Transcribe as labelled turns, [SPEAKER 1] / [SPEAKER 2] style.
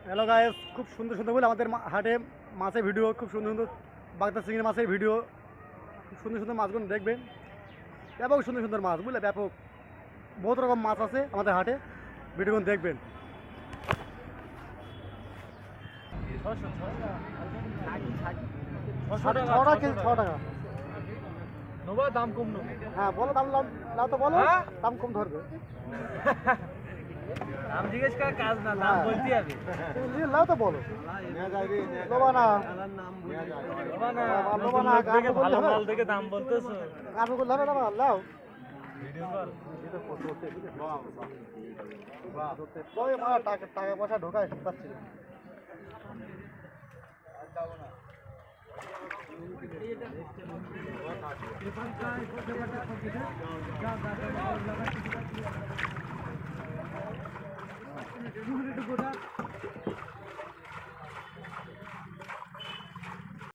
[SPEAKER 1] Hello guys, খুব সুন্দর সুন্দর বলে আমাদের হাটে মাছের ভিডিও, খুব সুন্দর সুন্দর বাগদা চিংড়ি মাছের ভিডিও, খুব সুন্দর সুন্দর মাছগুলো দেখবেন। ব্যাপক সুন্দর সুন্দর মাছ, বুঝলে, ব্যাপক বহুত রকম মাছ আছে আমাদের হাটে, ভিডিওগুলো দেখবেন।
[SPEAKER 2] দাম কম নেবো।
[SPEAKER 1] হ্যাঁ বলো, দাম নাও তো বলো, দাম কম ধরবে।
[SPEAKER 2] দাম জিজ্ঞেস করার কাজ না, দাম বলতে হবে।
[SPEAKER 1] নাও তো বলো, লোবা না
[SPEAKER 2] ভালো মাল দেখে দাম বলতেছো।
[SPEAKER 1] গান করলে হবে না, লাও
[SPEAKER 2] ভিডিও কল
[SPEAKER 1] টাকা পয়সা ঢোকায় পাচ্ছি না। গোটা